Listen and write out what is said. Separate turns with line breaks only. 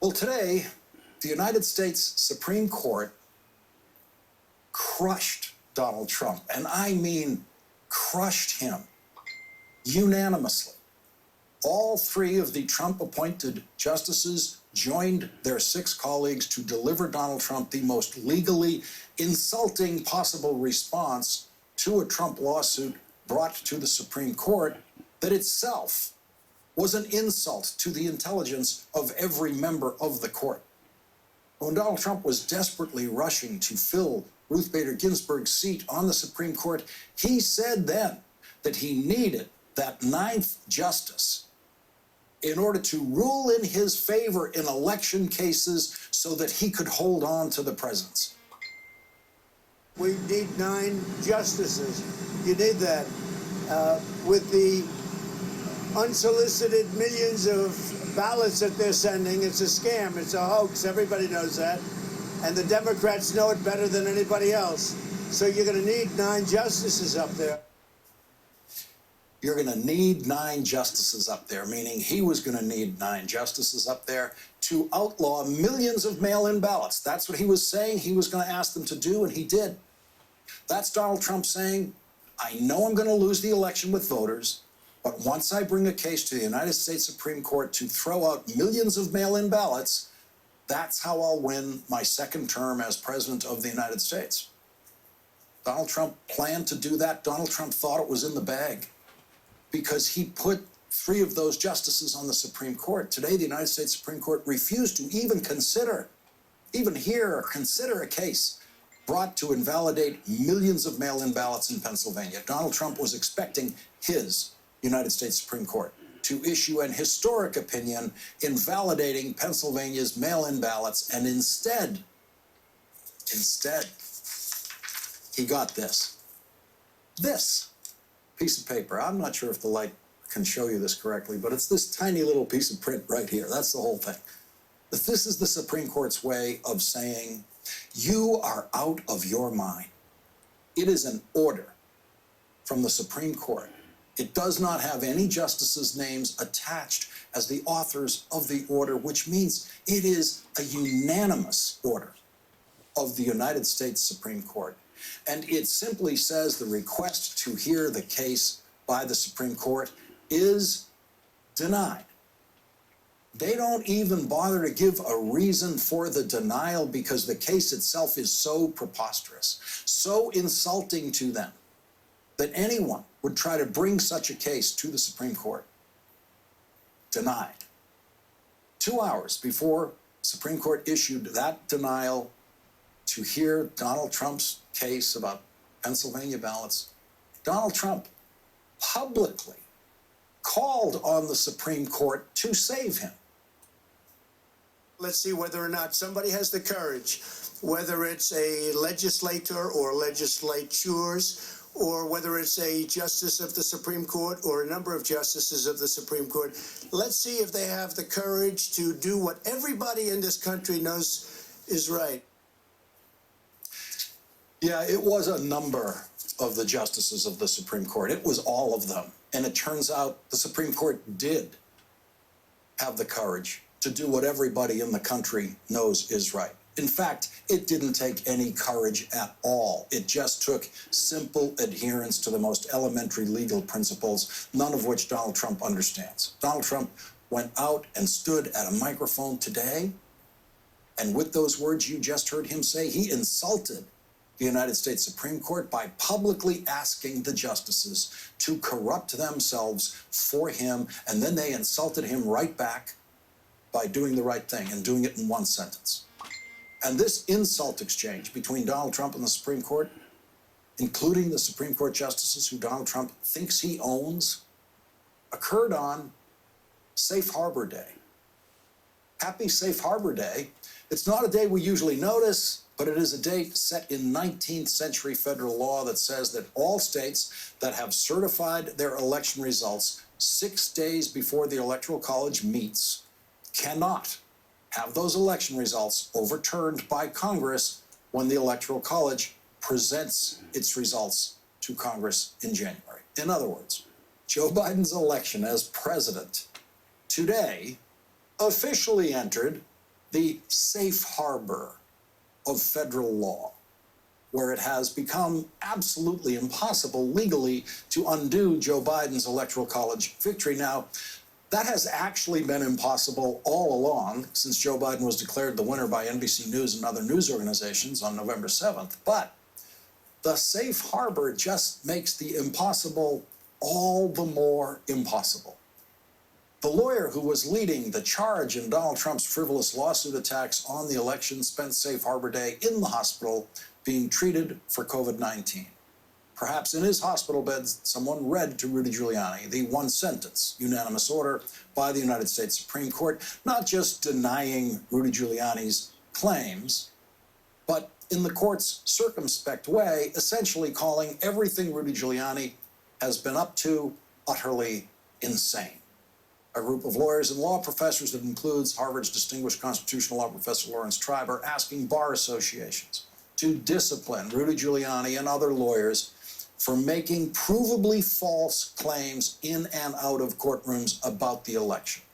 Well, today, the United States Supreme Court crushed Donald Trump, and I mean crushed him unanimously. All three of the Trump-appointed justices joined their 6 colleagues to deliver Donald Trump the most legally insulting possible response to a Trump lawsuit brought to the Supreme Court that itself was an insult to the intelligence of every member of the court. When Donald Trump was desperately rushing to fill Ruth Bader Ginsburg's seat on the Supreme Court, he said then that he needed that 9th justice in order to rule in his favor in election cases so that he could hold on to the presidency.
We need 9 justices. You need that. With the unsolicited millions of ballots that they're sending, it's a scam, it's a hoax, everybody knows that. And the Democrats know it better than anybody else. So you're going to need 9 justices up there.
You're going to need 9 justices up there, meaning he was going to need 9 justices up there to outlaw millions of mail-in ballots. That's what he was saying he was going to ask them to do, and he did. That's Donald Trump saying, I know I'm going to lose the election with voters, but once I bring a case to the United States Supreme Court to throw out millions of mail-in ballots, that's how I'll win my 2nd term as president of the United States. Donald Trump planned to do that. Donald Trump thought it was in the bag because he put 3 of those justices on the Supreme Court. Today, the United States Supreme Court refused to even hear or consider a case brought to invalidate millions of mail-in ballots in Pennsylvania. Donald Trump was expecting his United States Supreme Court to issue an historic opinion invalidating Pennsylvania's mail-in ballots, and instead, he got this piece of paper. I'm not sure if the light can show you this correctly, but it's this tiny little piece of print right here. That's the whole thing. This is the Supreme Court's way of saying, you are out of your mind. It is an order from the Supreme Court. It does not have any justices' names attached as the authors of the order, which means it is a unanimous order of the United States Supreme Court. And it simply says the request to hear the case by the Supreme Court is denied. They don't even bother to give a reason for the denial because the case itself is so preposterous, so insulting to them, that anyone would try to bring such a case to the Supreme Court. Denied. 2 hours before the Supreme Court issued that denial to hear Donald Trump's case about Pennsylvania ballots, Donald Trump publicly called on the Supreme Court to save him.
Let's see whether or not somebody has the courage, whether it's a legislator or legislatures, or whether it's a justice of the Supreme Court or a number of justices of the Supreme Court. Let's see if they have the courage to do what everybody in this country knows is right.
Yeah, it was a number of the justices of the Supreme Court. It was all of them. And it turns out the Supreme Court did have the courage to do what everybody in the country knows is right. In fact, it didn't take any courage at all. It just took simple adherence to the most elementary legal principles, none of which Donald Trump understands. Donald Trump went out and stood at a microphone today, and with those words you just heard him say, he insulted the United States Supreme Court by publicly asking the justices to corrupt themselves for him, and then they insulted him right back by doing the right thing and doing it in one sentence. And this insult exchange between Donald Trump and the Supreme Court, including the Supreme Court justices who Donald Trump thinks he owns, occurred on Safe Harbor Day. Happy Safe Harbor Day. It's not a day we usually notice, but it is a date set in 19th century federal law that says that all states that have certified their election results 6 days before the Electoral College meets cannot have those election results overturned by Congress when the Electoral College presents its results to Congress in January. In other words, Joe Biden's election as president today officially entered the safe harbor of federal law, where it has become absolutely impossible legally to undo Joe Biden's Electoral College victory. Now, that has actually been impossible all along since Joe Biden was declared the winner by NBC News and other news organizations on November 7th. But the safe harbor just makes the impossible all the more impossible. The lawyer who was leading the charge in Donald Trump's frivolous lawsuit attacks on the election spent Safe Harbor Day in the hospital being treated for COVID-19. Perhaps in his hospital bed, someone read to Rudy Giuliani the one-sentence unanimous order by the United States Supreme Court, not just denying Rudy Giuliani's claims, but in the court's circumspect way, essentially calling everything Rudy Giuliani has been up to utterly insane. A group of lawyers and law professors that includes Harvard's distinguished constitutional law professor Lawrence Tribe are asking bar associations to discipline Rudy Giuliani and other lawyers for making provably false claims in and out of courtrooms about the election.